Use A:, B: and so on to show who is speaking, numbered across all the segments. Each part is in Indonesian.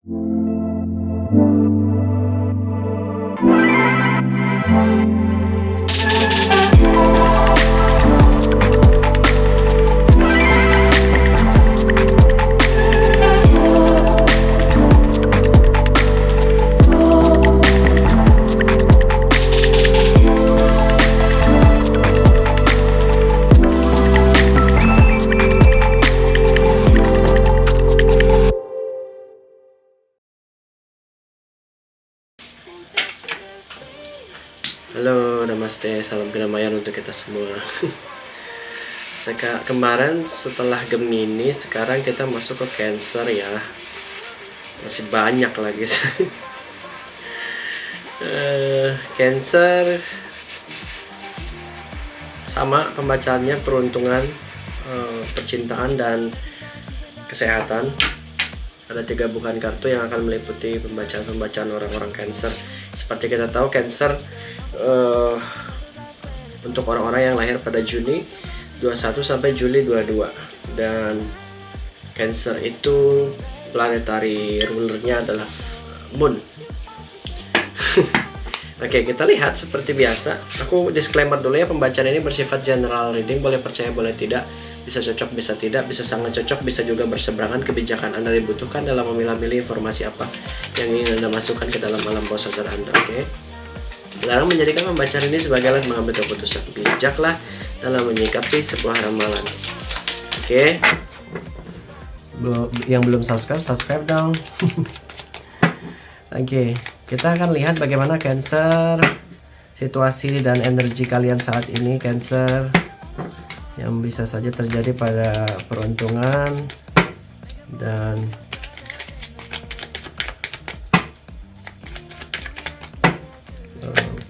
A: Halo, namaste, salam kedamaian untuk kita semua. Kemarin setelah Gemini, sekarang kita masuk ke Cancer ya. Masih banyak lagi. Cancer sama pembacaannya peruntungan, percintaan dan kesehatan. Ada 3 bukaan kartu yang akan meliputi pembacaan orang-orang Cancer. Seperti kita tahu, Cancer untuk orang-orang yang lahir pada Juni 21 sampai Juli 22, dan Cancer itu planetary rulernya adalah Moon. Oke, kita lihat seperti biasa. Aku disclaimer dulu ya, pembacaan ini bersifat general reading, boleh percaya boleh tidak, bisa cocok bisa tidak, bisa sangat cocok, bisa juga berseberangan. Kebijakan Anda dibutuhkan dalam memilah-milih informasi apa yang ingin Anda masukkan ke dalam alam bawah sadar Anda. Oke. Dilarang menjadikan pembacaan ini sebagai alat mengambil keputusan. Bijaklah dalam menyikapi sebuah ramalan. Oke. Yang belum subscribe dong. Oke, kita akan lihat bagaimana Cancer, situasi dan energi kalian saat ini Cancer, yang bisa saja terjadi pada peruntungan dan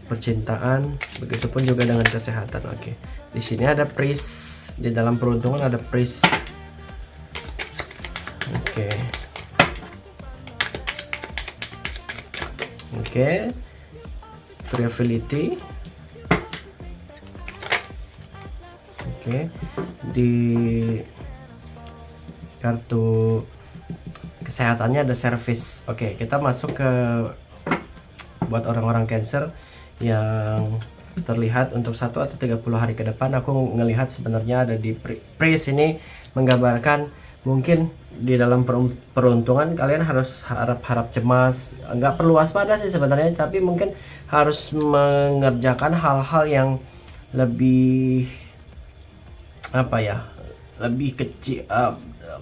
A: percintaan, begitupun juga dengan kesehatan. Oke. Di sini ada Priest, di dalam peruntungan ada Priest. Oke. Oke. Creativity. Oke. Di kartu kesehatannya ada Service. Oke, kita masuk ke buat orang-orang Cancer yang terlihat untuk 1 atau 30 hari ke depan. Aku ngelihat sebenarnya ada di Priest ini menggambarkan mungkin di dalam peruntungan kalian harus harap cemas, nggak perlu waspada sih sebenarnya, tapi mungkin harus mengerjakan hal-hal yang lebih apa ya, lebih kecil.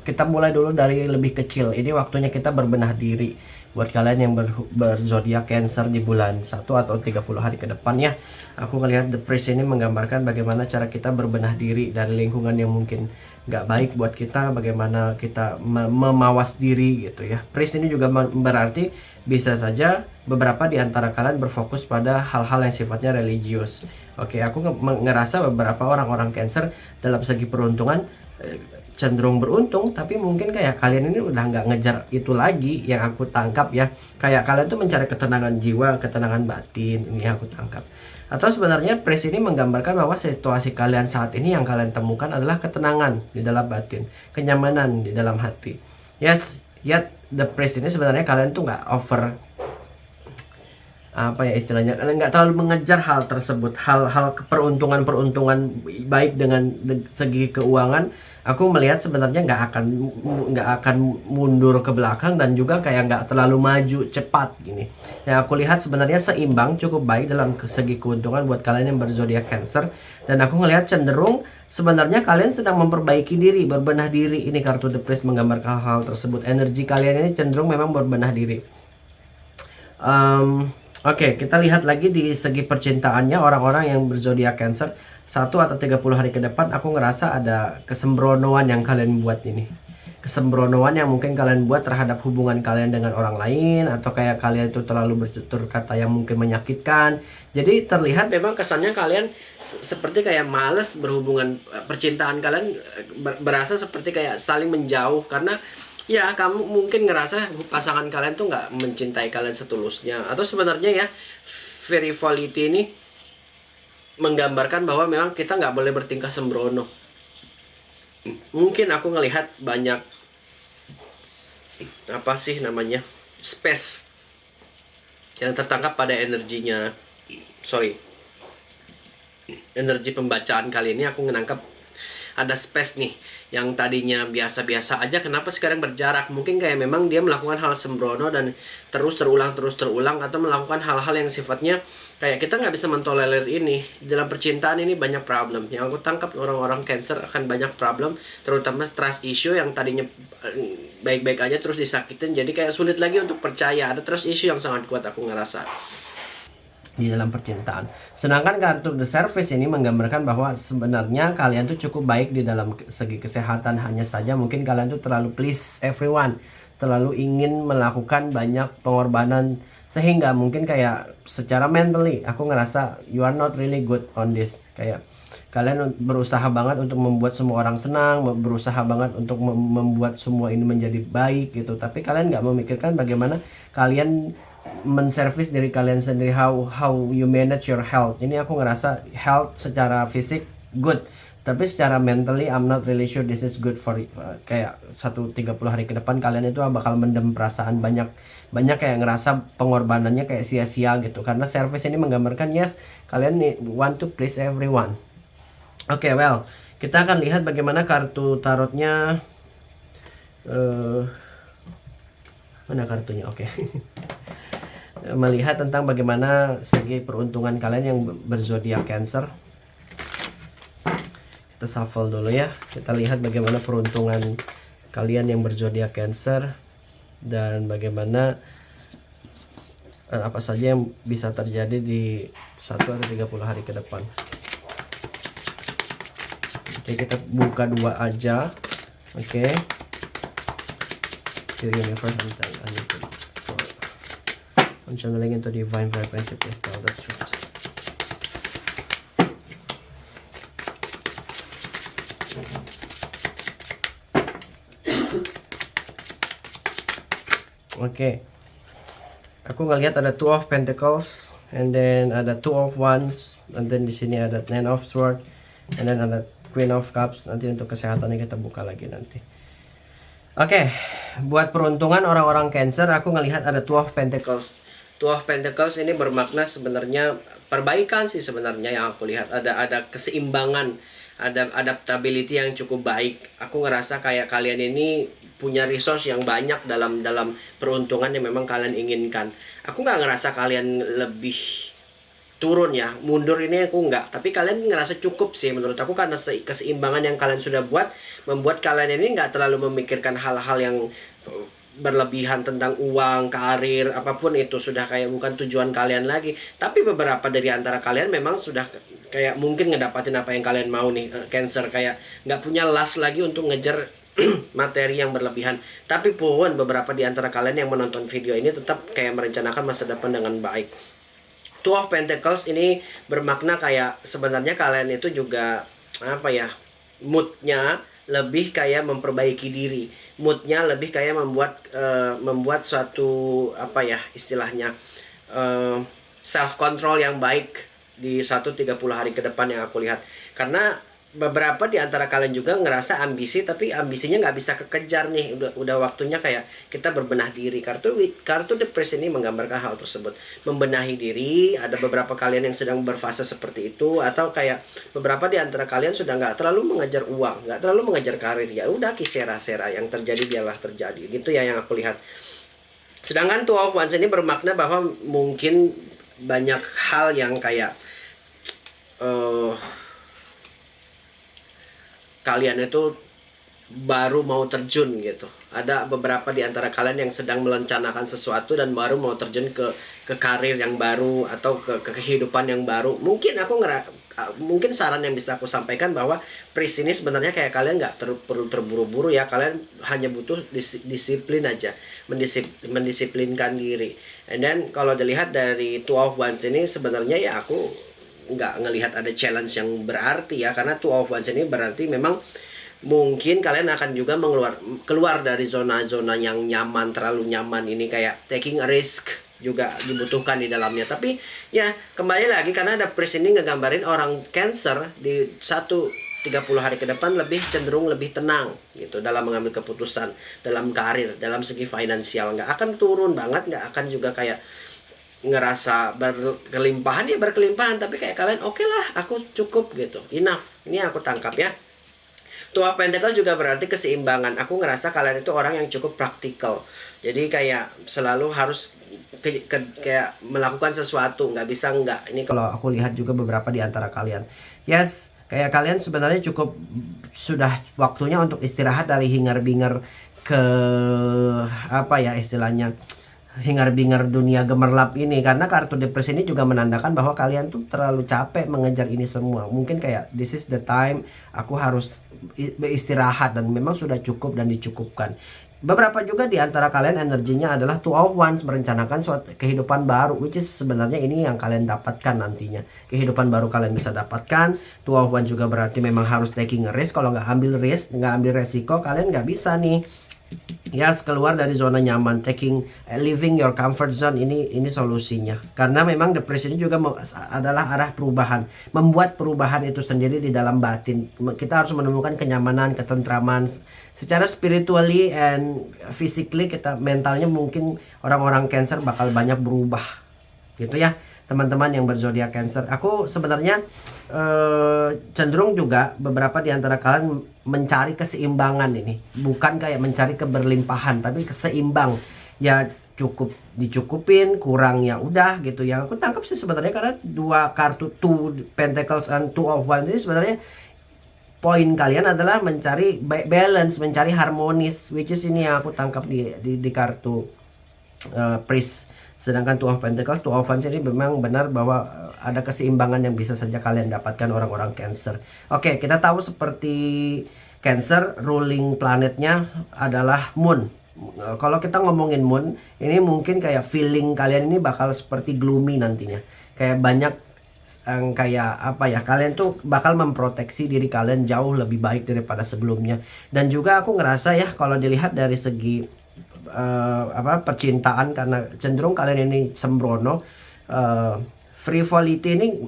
A: Kita mulai dulu dari lebih kecil. Ini waktunya kita berbenah diri. Buat kalian yang berzodiak Cancer di bulan 1 atau 30 hari ke depan ya, aku ngelihat The Priest ini menggambarkan bagaimana cara kita berbenah diri dari lingkungan yang mungkin nggak baik buat kita, bagaimana kita memawas diri gitu ya. Priest ini juga berarti bisa saja beberapa di antara kalian berfokus pada hal-hal yang sifatnya religius. Oke, aku ngerasa beberapa orang-orang Cancer dalam segi peruntungan cenderung beruntung, tapi mungkin kayak kalian ini udah nggak ngejar itu lagi yang aku tangkap ya. Kayak kalian tuh mencari ketenangan jiwa, ketenangan batin, ini yang aku tangkap. Atau sebenarnya Priest ini menggambarkan bahwa situasi kalian saat ini yang kalian temukan adalah ketenangan di dalam batin, kenyamanan di dalam hati. Yes, yet The Priest ini sebenarnya kalian tuh nggak over, apa ya istilahnya, nggak terlalu mengejar hal tersebut, hal-hal peruntungan baik dengan segi keuangan. Aku melihat sebenarnya nggak akan mundur ke belakang, dan juga kayak nggak terlalu maju cepat gini. Yang aku lihat sebenarnya seimbang, cukup baik dalam segi keuntungan buat kalian yang berzodiak Cancer. Dan aku ngelihat cenderung sebenarnya kalian sedang memperbaiki diri, berbenah diri. Ini kartu The Priest menggambarkan hal tersebut. Energi kalian ini cenderung memang berbenah diri. Oke, kita lihat lagi di segi percintaannya orang-orang yang berzodiak Cancer 1 atau 30 hari ke depan. Aku ngerasa ada kesembronoan yang kalian buat ini. Kesembronoan yang mungkin kalian buat terhadap hubungan kalian dengan orang lain, atau kayak kalian itu terlalu bertutur kata yang mungkin menyakitkan. Jadi terlihat memang kesannya kalian seperti kayak males berhubungan. Percintaan kalian berasa seperti kayak saling menjauh, karena ya kamu mungkin ngerasa pasangan kalian tuh nggak mencintai kalian setulusnya. Atau sebenarnya ya, frivolity ini menggambarkan bahwa memang kita nggak boleh bertingkah sembrono. Mungkin aku ngelihat banyak, apa sih namanya, space yang tertangkap pada energi pembacaan kali ini. Aku menangkap ada space nih yang tadinya biasa-biasa aja, kenapa sekarang berjarak? Mungkin kayak memang dia melakukan hal sembrono dan terus terulang, atau melakukan hal-hal yang sifatnya kayak kita nggak bisa mentolerir ini. Dalam percintaan ini banyak problem. Yang aku tangkap orang-orang Cancer akan banyak problem, terutama trust issue yang tadinya baik-baik aja terus disakitin, jadi kayak sulit lagi untuk percaya. Ada trust issue yang sangat kuat aku ngerasa di dalam percintaan. Sedangkan kartu The Service ini menggambarkan bahwa sebenarnya kalian tuh cukup baik di dalam segi kesehatan, hanya saja mungkin kalian tuh terlalu please everyone, terlalu ingin melakukan banyak pengorbanan, sehingga mungkin kayak secara mentally aku ngerasa you are not really good on this. Kayak kalian berusaha banget untuk membuat semua orang senang, berusaha banget untuk membuat semua ini menjadi baik gitu, tapi kalian nggak memikirkan bagaimana kalian menservis diri kalian sendiri, how you manage your health. Ini aku ngerasa health secara fisik good, tapi secara mentally I'm not really sure this is good for kayak 30 hari ke depan kalian itu bakal mendem perasaan banyak kayak ngerasa pengorbanannya kayak sia-sia gitu, karena service ini menggambarkan yes kalian want to please everyone. Oke, well kita akan lihat bagaimana kartu tarotnya. Mana kartunya? Oke. Melihat tentang bagaimana segi peruntungan kalian yang berzodiak Cancer. Kita shuffle dulu ya. Kita lihat bagaimana peruntungan kalian yang berzodiak Cancer dan bagaimana apa saja yang bisa terjadi di 1 atau 30 hari ke depan. Oke, kita buka 2 aja. Oke. Universe I'm channeling into divine frequency, please tell the truth. Oke. Aku ngelihat ada 2 of Pentacles, and then ada 2 of Wands, and then di sini ada 9 of Swords, and then ada Queen of Cups. Nanti untuk kesehatannya kita buka lagi nanti. Oke, buat peruntungan orang-orang Cancer, aku ngelihat ada 2 of Pentacles. 2 of Pentacles ini bermakna sebenarnya perbaikan sih sebenarnya yang aku lihat. Ada keseimbangan, ada adaptability yang cukup baik. Aku ngerasa kayak kalian ini punya resource yang banyak dalam peruntungan yang memang kalian inginkan. Aku nggak ngerasa kalian lebih turun ya, mundur ini aku nggak. Tapi kalian ngerasa cukup sih menurut aku, karena keseimbangan yang kalian sudah buat membuat kalian ini nggak terlalu memikirkan hal-hal yang berlebihan tentang uang, karir, apapun itu sudah kayak bukan tujuan kalian lagi. Tapi beberapa dari antara kalian memang sudah kayak mungkin ngedapatin apa yang kalian mau nih, Cancer, kayak nggak punya last lagi untuk ngejar materi yang berlebihan. Tapi pun beberapa di antara kalian yang menonton video ini tetap kayak merencanakan masa depan dengan baik. 2 of Pentacles ini bermakna kayak sebenarnya kalian itu juga apa ya, moodnya lebih kayak memperbaiki diri, moodnya lebih kayak membuat suatu apa ya istilahnya self control yang baik di 30 hari ke depan yang aku lihat. Karena beberapa di antara kalian juga ngerasa ambisi, tapi ambisinya nggak bisa kekejar nih. Udah waktunya kayak kita berbenah diri. Kartu The Priest ini menggambarkan hal tersebut, membenahi diri. Ada beberapa kalian yang sedang berfase seperti itu, atau kayak beberapa di antara kalian sudah nggak terlalu mengejar uang, nggak terlalu mengejar karir. Ya udah, kisera-sera yang terjadi biarlah terjadi, gitu ya yang aku lihat. Sedangkan 2 of Wands ini bermakna bahwa mungkin banyak hal yang kayak kalian itu baru mau terjun gitu. Ada beberapa di antara kalian yang sedang merencanakan sesuatu dan baru mau terjun ke karir yang baru atau ke kehidupan yang baru. Mungkin saran yang bisa aku sampaikan bahwa Priest ini sebenarnya kayak kalian nggak perlu terburu-buru ya. Kalian hanya butuh disiplin aja, mendisiplinkan diri. And then kalau dilihat dari 2 of Wands ini sebenarnya ya aku nggak ngelihat ada challenge yang berarti ya, karena 2 of Wands ini berarti memang mungkin kalian akan juga keluar dari zona-zona yang nyaman, terlalu nyaman ini, kayak taking a risk juga dibutuhkan di dalamnya. Tapi ya kembali lagi, karena ada Priest ini ngegambarin orang Cancer di 30 hari ke depan lebih cenderung lebih tenang gitu dalam mengambil keputusan, dalam karir, dalam segi finansial. Nggak akan turun banget, nggak akan juga kayak ngerasa berkelimpahan, ya berkelimpahan, tapi kayak kalian oke lah, aku cukup gitu, enough. Ini aku tangkap ya. Tua Pentacle juga berarti keseimbangan. Aku ngerasa kalian itu orang yang cukup praktikal. Jadi kayak selalu harus kayak melakukan sesuatu, nggak bisa nggak. Ini kalau aku lihat juga beberapa di antara kalian. Yes, kayak kalian sebenarnya cukup sudah waktunya untuk istirahat dari hingar-bingar ke apa ya istilahnya, hingar-bingar dunia gemerlap ini. Karena kartu depresi ini juga menandakan bahwa kalian tuh terlalu capek mengejar ini semua. Mungkin kayak this is the time aku harus beristirahat, dan memang sudah cukup dan dicukupkan. Beberapa juga di antara kalian energinya adalah Two of Wands, merencanakan suatu kehidupan baru, which is sebenarnya ini yang kalian dapatkan nantinya. Kehidupan baru kalian bisa dapatkan. Two of Wands juga berarti memang harus taking a risk. Kalau nggak ambil risk, nggak ambil resiko, kalian nggak bisa nih. Yes, keluar dari zona nyaman, living your comfort zone, ini solusinya. Karena memang depresi ini juga adalah arah perubahan, membuat perubahan itu sendiri di dalam batin. Kita harus menemukan kenyamanan, ketentraman secara spiritually and physically. Kita mentalnya mungkin orang-orang Cancer bakal banyak berubah gitu ya, teman-teman yang berzodiak Cancer. Aku sebenarnya cenderung juga beberapa di antara kalian mencari keseimbangan ini, bukan kayak mencari keberlimpahan, tapi keseimbang. Ya cukup dicukupin, kurang ya udah gitu. Yang aku tangkap sih sebenarnya, karena dua kartu Two Pentacles and Two of Wands ini sebenarnya poin kalian adalah mencari balance, mencari harmonis, which is ini yang aku tangkap di kartu Priest. Sedangkan Two of Pentacles, Two of Wands ini memang benar bahwa ada keseimbangan yang bisa saja kalian dapatkan orang-orang Cancer. Oke, kita tahu seperti Cancer, ruling planetnya adalah Moon. Kalau kita ngomongin Moon, ini mungkin kayak feeling kalian ini bakal seperti gloomy nantinya. Kayak banyak kayak apa ya, kalian tuh bakal memproteksi diri kalian jauh lebih baik daripada sebelumnya. Dan juga aku ngerasa ya, kalau dilihat dari segi percintaan, karena cenderung kalian ini sembrono. Frivolity ini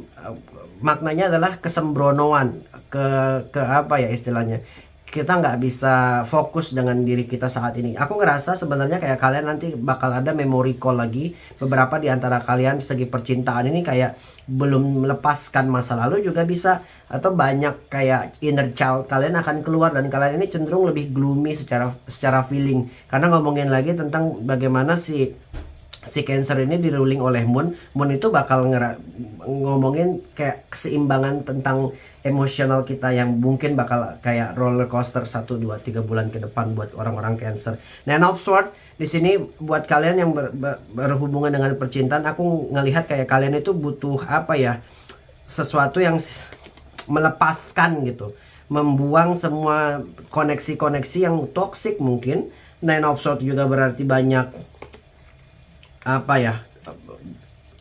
A: maknanya adalah kesembronoan, ke apa ya istilahnya, kita nggak bisa fokus dengan diri kita saat ini. Aku ngerasa sebenarnya kayak kalian nanti bakal ada memory call lagi. Beberapa di antara kalian segi percintaan ini kayak belum melepaskan masa lalu juga bisa, atau banyak kayak inner child kalian akan keluar, dan kalian ini cenderung lebih gloomy secara feeling. Karena ngomongin lagi tentang bagaimana si Cancer ini diruling oleh Moon. Moon itu bakal ngomongin kayak keseimbangan tentang emosional kita, yang mungkin bakal kayak roller coaster 1, 2, 3 bulan ke depan buat orang-orang Cancer. Nine of Swords di sini buat kalian yang berhubungan dengan percintaan, aku ngelihat kayak kalian itu butuh apa ya, sesuatu yang melepaskan gitu, membuang semua koneksi-koneksi yang toksik mungkin. Nine of Swords juga berarti banyak apa ya,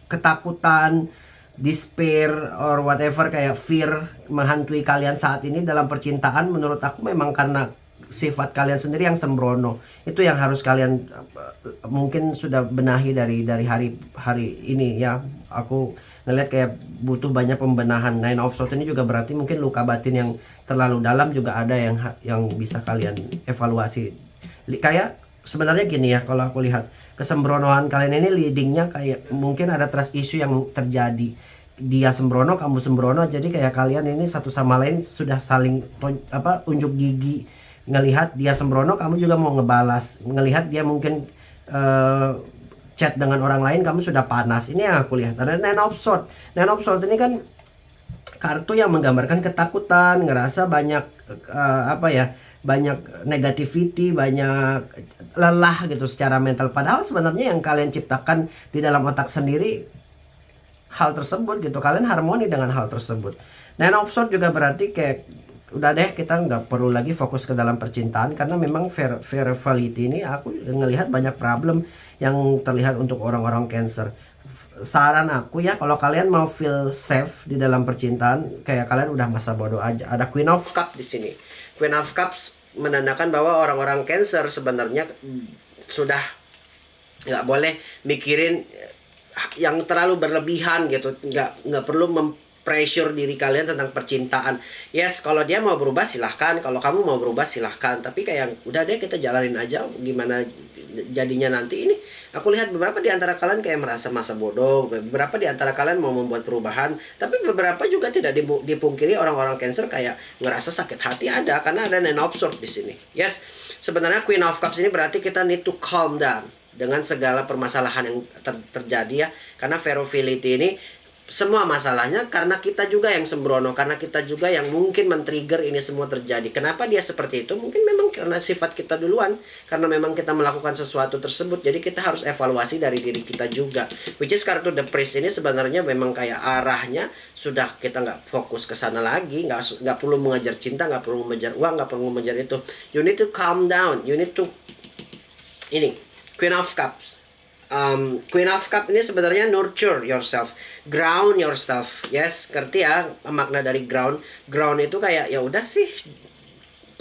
A: ketakutan, despair or whatever, kayak fear menghantui kalian saat ini dalam percintaan. Menurut aku memang karena sifat kalian sendiri yang sembrono. Itu yang harus kalian mungkin sudah benahi dari hari ini ya. Aku ngeliat kayak butuh banyak pembenahan. Nine of Swords ini juga berarti mungkin luka batin yang terlalu dalam juga ada yang bisa kalian evaluasi. Kayak sebenarnya gini ya, kalau aku lihat kesembronoan kalian ini leadingnya kayak mungkin ada trust issue yang terjadi. Dia sembrono, kamu sembrono, jadi kayak kalian ini satu sama lain sudah saling unjuk gigi. Ngelihat dia sembrono, kamu juga mau ngebalas. Ngelihat dia mungkin chat dengan orang lain, kamu sudah panas. Ini yang aku lihat. Ada Nine of Swords. Nine of Swords ini kan kartu yang menggambarkan ketakutan, ngerasa banyak banyak negativity, banyak lelah gitu secara mental. Padahal sebenarnya yang kalian ciptakan di dalam otak sendiri hal tersebut gitu. Kalian harmoni dengan hal tersebut. Nine of Swords juga berarti kayak udah deh, kita nggak perlu lagi fokus ke dalam percintaan, karena memang frivolity ini aku ngelihat banyak problem yang terlihat untuk orang-orang Cancer. Saran aku ya, kalau kalian mau feel safe di dalam percintaan, kayak kalian udah masa bodoh aja. Ada Queen of Cups di sini. Queen of Cups menandakan bahwa orang-orang Cancer sebenarnya sudah nggak boleh mikirin yang terlalu berlebihan gitu. Nggak perlu
B: pressure diri kalian tentang percintaan. Yes, kalau dia mau berubah silahkan, kalau kamu mau berubah silahkan, tapi kayak udah deh kita jalanin aja gimana jadinya nanti. Ini aku lihat beberapa di antara kalian kayak merasa masa bodoh, beberapa di antara kalian mau membuat perubahan, tapi beberapa juga tidak dipungkiri orang-orang Cancer kayak ngerasa sakit hati ada, karena ada Nine of Swords di sini. Yes, sebenarnya Queen of Cups ini berarti kita need to calm down dengan segala permasalahan yang terjadi ya, karena Ferocity ini semua masalahnya karena kita juga yang sembrono, karena kita juga yang mungkin men-trigger ini semua terjadi. Kenapa dia seperti itu? Mungkin memang karena sifat kita duluan, karena memang kita melakukan sesuatu tersebut. Jadi kita harus evaluasi dari diri kita juga. Which is kartu The Priest ini sebenarnya memang kayak arahnya sudah kita nggak fokus ke sana lagi, nggak perlu mengejar cinta, nggak perlu mengejar uang, nggak perlu mengejar itu. You need to calm down, you need to ini Queen of Cups. Queen of Cup ini sebenarnya nurture yourself, ground yourself. Yes, ngerti ya makna dari ground. Ground itu kayak ya udah sih,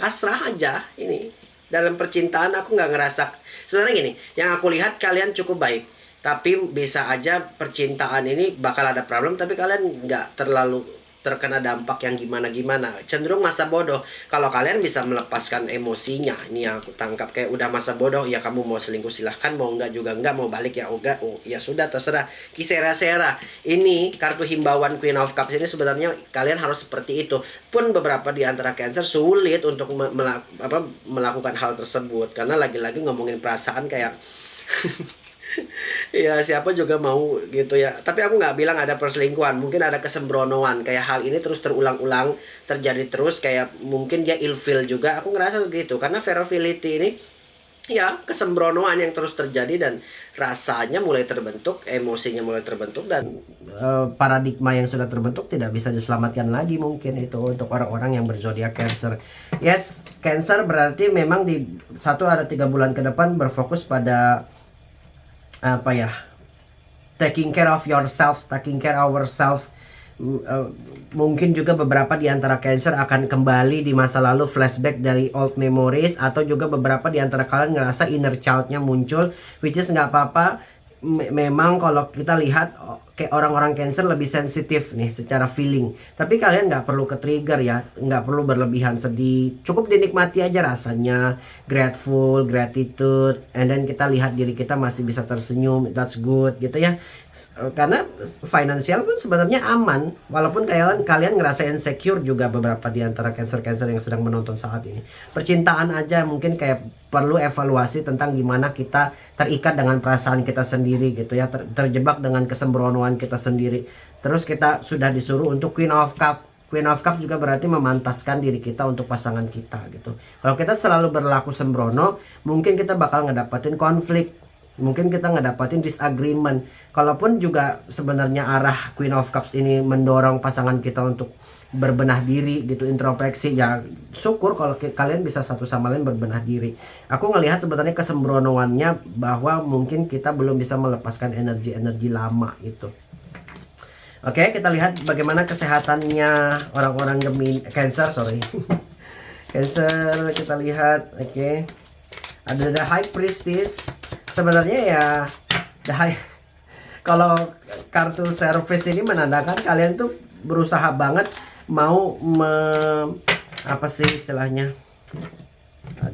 B: pasrah aja. Ini dalam percintaan aku nggak ngerasa. Sebenarnya gini, yang aku lihat kalian cukup baik, tapi bisa aja percintaan ini bakal ada problem, tapi kalian nggak terlalu terkena dampak yang gimana-gimana, cenderung masa bodoh. Kalau kalian bisa melepaskan emosinya, ini yang aku tangkap kayak udah masa bodoh, ya kamu mau selingkuh silahkan, mau enggak juga enggak, mau balik ya enggak, oh ya sudah terserah. Kisera-sera, ini kartu himbauan Queen of Cups ini sebenarnya kalian harus seperti itu. Pun beberapa di antara Cancer sulit untuk melakukan hal tersebut, karena lagi-lagi ngomongin perasaan kayak ya siapa juga mau gitu ya. Tapi aku nggak bilang ada perselingkuhan, mungkin ada kesembronoan. Kayak hal ini terus terulang-ulang, terjadi terus, kayak mungkin dia ilfeel juga. Aku ngerasa gitu, karena Ferocity ini ya kesembronoan yang terus terjadi, dan rasanya mulai terbentuk, emosinya mulai terbentuk, dan paradigma yang sudah terbentuk tidak bisa diselamatkan lagi. Mungkin itu untuk orang-orang yang berzodiak Cancer. Yes, Cancer berarti memang di 1 ada 3 bulan ke depan berfokus pada apa ya, taking care of yourself, taking care ourselves. Mungkin juga beberapa di antara Cancer akan kembali di masa lalu, flashback dari old memories, atau juga beberapa di antara kalian ngerasa inner child-nya muncul, which is nggak apa-apa. Memang kalau kita lihat kayak orang-orang Cancer lebih sensitif nih secara feeling, tapi kalian nggak perlu ke trigger ya, nggak perlu berlebihan sedih, cukup dinikmati aja rasanya, grateful, gratitude, and then kita lihat diri kita masih bisa tersenyum, that's good gitu ya. Karena finansial pun sebenarnya aman, walaupun kalian ngerasa insecure juga beberapa di antara Cancer yang sedang menonton saat ini. Percintaan aja mungkin kayak perlu evaluasi tentang gimana kita terikat dengan perasaan kita sendiri gitu ya, terjebak dengan kesembronoan kita sendiri. Terus kita sudah disuruh untuk Queen of Cup. Queen of Cup juga berarti memantaskan diri kita untuk pasangan kita gitu. Kalau kita selalu berlaku sembrono, mungkin kita bakal ngedapatin konflik, mungkin kita ngedapatin disagreement. Kalaupun juga sebenarnya arah Queen of Cups ini mendorong pasangan kita untuk berbenah diri gitu, introspeksi, ya syukur kalau kalian bisa satu sama lain berbenah diri. Aku ngelihat sebenarnya kesembronoannya bahwa mungkin kita belum bisa melepaskan energi lama itu. Oke, kita lihat bagaimana kesehatannya orang-orang Cancer, Cancer kita lihat. Oke, ada The High Priestess. Sebenarnya ya kalau kartu service ini menandakan kalian tuh berusaha banget mau apa sih istilahnya,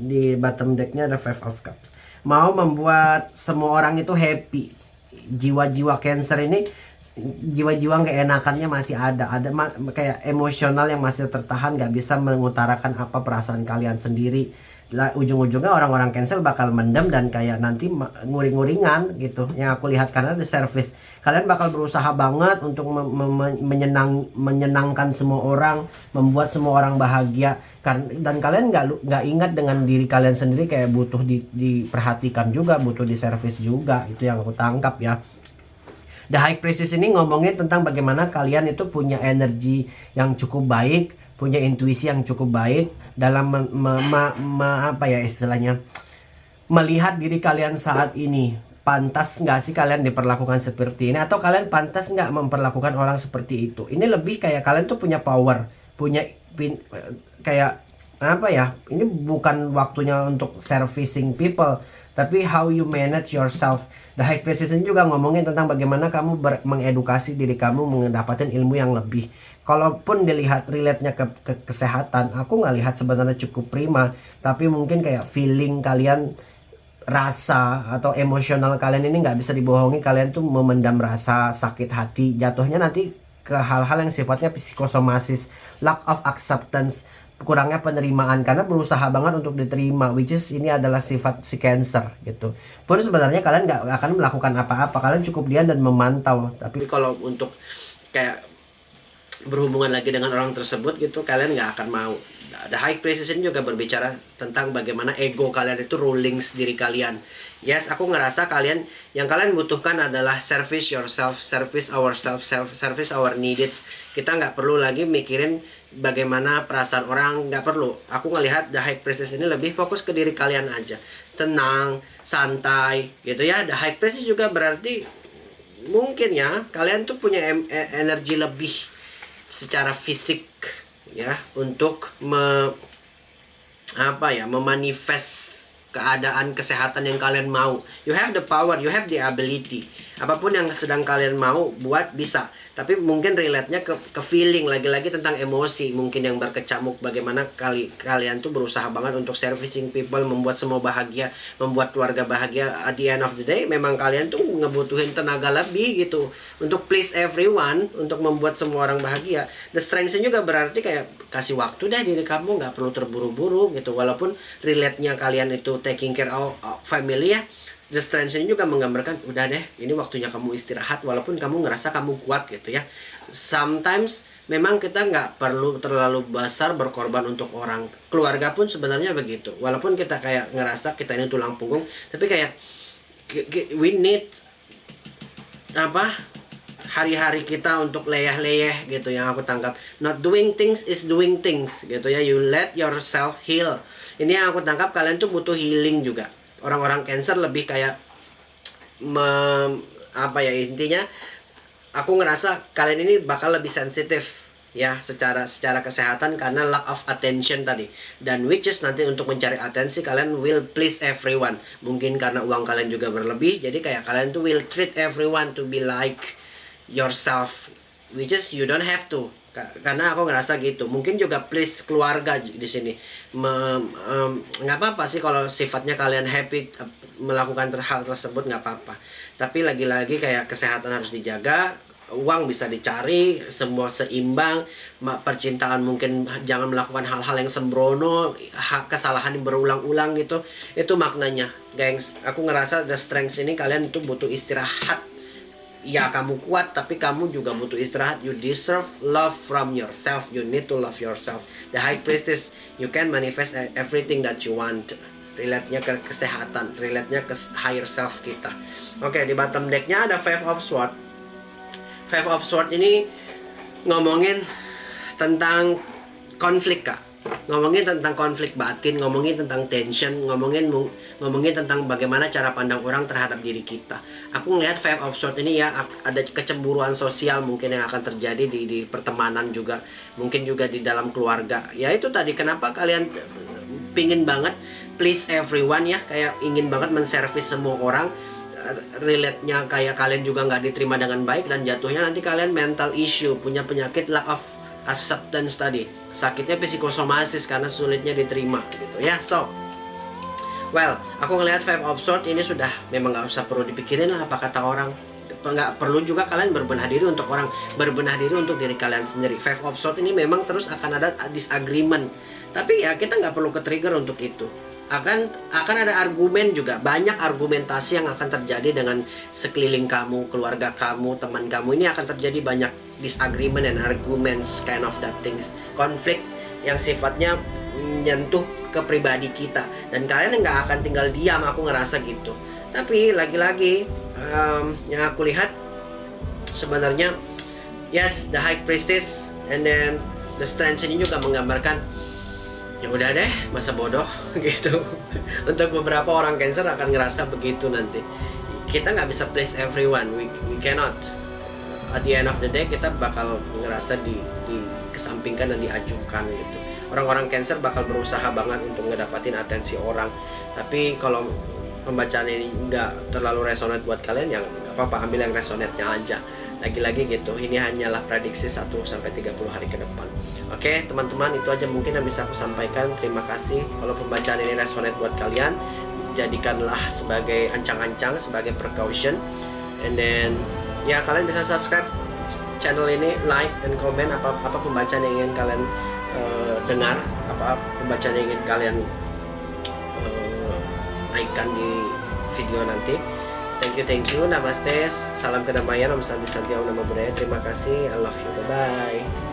B: di bottom decknya ada Five of Cups, mau membuat semua orang itu happy. Jiwa-jiwa Cancer ini, jiwa-jiwa keenakannya masih ada kayak emosional yang masih tertahan, nggak bisa mengutarakan apa perasaan kalian sendiri. Ujung-ujungnya orang-orang Cancer bakal mendem dan kayak nanti nguring-nguringan gitu yang aku lihat, karena the service kalian bakal berusaha banget untuk menyenangkan semua orang, membuat semua orang bahagia, dan kalian nggak ingat dengan diri kalian sendiri kayak butuh diperhatikan juga, butuh di service juga. Itu yang aku tangkap ya. The High Priestess ini ngomongin tentang bagaimana kalian itu punya energi yang cukup baik, punya intuisi yang cukup baik dalam apa ya istilahnya, melihat diri kalian saat ini. Pantas nggak sih kalian diperlakukan seperti ini, atau kalian pantas nggak memperlakukan orang seperti itu. Ini lebih kayak kalian tuh punya power, kayak
A: apa ya, ini bukan waktunya untuk servicing people, tapi how you manage yourself. The High Priestess ini juga ngomongin tentang bagaimana kamu mengedukasi diri kamu mendapatkan ilmu yang lebih. Kalaupun dilihat relate-nya ke kesehatan, aku nggak lihat sebenarnya cukup prima, tapi mungkin kayak feeling kalian, rasa atau emosional kalian ini nggak bisa dibohongi. Kalian tuh memendam rasa sakit hati, jatuhnya nanti ke hal-hal yang sifatnya psikosomasis, lack of acceptance, kurangnya penerimaan karena berusaha banget untuk diterima, which is ini adalah sifat si Cancer gitu. Pun sebenarnya kalian nggak akan melakukan apa-apa, kalian cukup diam dan memantau. Tapi
B: kalau untuk kayak berhubungan lagi dengan orang tersebut gitu, kalian nggak akan mau. The High Priestess ini juga berbicara tentang bagaimana ego kalian itu ruling diri kalian. Yes, aku ngerasa yang kalian butuhkan adalah service yourself, service ourselves, service our needs. Kita nggak perlu lagi mikirin bagaimana perasaan orang, nggak perlu. Aku ngelihat The High Priestess ini lebih fokus ke diri kalian aja, tenang, santai gitu ya. The High Priestess juga berarti mungkin ya kalian tuh punya energi lebih secara fisik ya untuk memanifest keadaan kesehatan yang kalian mau. You have the power, you have the ability. Apapun yang sedang kalian mau buat bisa. Tapi mungkin relate-nya ke feeling, lagi-lagi tentang emosi mungkin yang berkecamuk. Bagaimana kalian tuh berusaha banget untuk servicing people, membuat semua bahagia, membuat keluarga bahagia. At the end of the day, memang kalian tuh ngebutuhin tenaga lebih gitu untuk please everyone, untuk membuat semua orang bahagia. The strength-nya juga berarti kayak kasih waktu deh diri kamu, nggak perlu terburu-buru gitu. Walaupun relate-nya kalian itu taking care of family ya, The Strength ini juga menggambarkan udah deh, ini waktunya kamu istirahat walaupun kamu ngerasa kamu kuat gitu ya. Sometimes memang kita nggak perlu terlalu besar berkorban untuk orang. Keluarga pun sebenarnya begitu. Walaupun kita kayak ngerasa kita ini tulang punggung, tapi kayak we need hari-hari kita untuk leyeh-leyeh gitu yang aku tangkap. Not doing things is doing things gitu ya. You let yourself heal. Ini yang aku tangkap, kalian tuh butuh healing juga. Orang-orang Cancer lebih kayak intinya aku ngerasa kalian ini bakal lebih sensitif ya secara kesehatan karena lack of attention tadi, dan which is nanti untuk mencari atensi kalian will please everyone. Mungkin karena uang kalian juga berlebih, jadi kayak kalian tuh will treat everyone to be like yourself, which is you don't have to. Karena aku ngerasa gitu. Mungkin juga please keluarga di sini. Nggak apa-apa sih kalau sifatnya kalian happy melakukan hal tersebut, nggak apa-apa. Tapi lagi-lagi kayak kesehatan harus dijaga, uang bisa dicari, semua seimbang. Percintaan mungkin jangan melakukan hal-hal yang sembrono, kesalahan yang berulang-ulang gitu. Itu maknanya, gengs. Aku ngerasa The Strength ini kalian itu butuh istirahat. Ya kamu kuat, tapi kamu juga butuh istirahat. You deserve love from yourself. You need to love yourself. The High Priestess, you can manifest everything that you want. Relate-nya ke kesehatan, relate-nya ke higher self kita. Oke, di bottom deck-nya ada Five of Swords. Five of Swords ini ngomongin tentang konflik, Kak. Ngomongin tentang konflik batin, ngomongin tentang tension, ngomongin tentang bagaimana cara pandang orang terhadap diri kita. Aku ngelihat Five of Swords ini ya, ada kecemburuan sosial mungkin yang akan terjadi di pertemanan juga, mungkin juga di dalam keluarga. Ya itu tadi, kenapa kalian pingin banget please everyone ya, kayak ingin banget menservis semua orang. Relate-nya kayak kalian juga nggak diterima dengan baik, dan jatuhnya nanti kalian mental issue, punya penyakit lack of acceptance tadi, sakitnya psikosomasis karena sulitnya diterima gitu ya. So well, aku ngelihat Five of Swords ini sudah memang nggak usah perlu dipikirin lah apa kata orang. Nggak perlu juga kalian berbenah diri untuk orang, berbenah diri untuk diri kalian sendiri. Five of Swords ini memang terus akan ada disagreement, tapi ya kita nggak perlu ke-trigger untuk itu. Akan ada argumen juga, banyak argumentasi yang akan terjadi dengan sekeliling kamu, keluarga kamu, teman kamu. Ini akan terjadi banyak disagreement and arguments, kind of that things, konflik yang sifatnya menyentuh ke pribadi kita, dan kalian nggak akan tinggal diam, aku ngerasa gitu. Tapi lagi-lagi yang aku lihat sebenarnya yes, the High Priestess and then the Strength ini juga menggambarkan ya udah deh, masa bodoh gitu. Untuk beberapa orang Cancer akan ngerasa begitu nanti. Kita nggak bisa please everyone, we cannot. At the end of the day kita bakal ngerasa dikesampingkan dan diajukan gitu. orang-orang Cancer bakal berusaha banget untuk ngedapatin atensi orang. Tapi kalau pembacaan ini nggak terlalu resonate buat kalian, ya nggak apa-apa, ambil yang resonate-nya aja. Lagi-lagi gitu, ini hanyalah prediksi 1-30 hari ke depan. Oke teman-teman, itu aja mungkin yang bisa aku sampaikan. Terima kasih. Kalau pembacaan ini resonate buat kalian, jadikanlah sebagai ancang-ancang, sebagai precaution. And then ya kalian bisa subscribe channel ini, like dan komen apa pembacaan yang ingin kalian dengar, apa pembacaan yang ingin kalian naikkan di video nanti. Thank you, namaste, salam kedamaian, om santi santi, om namo buddhaya. Terima kasih, I love you, bye bye.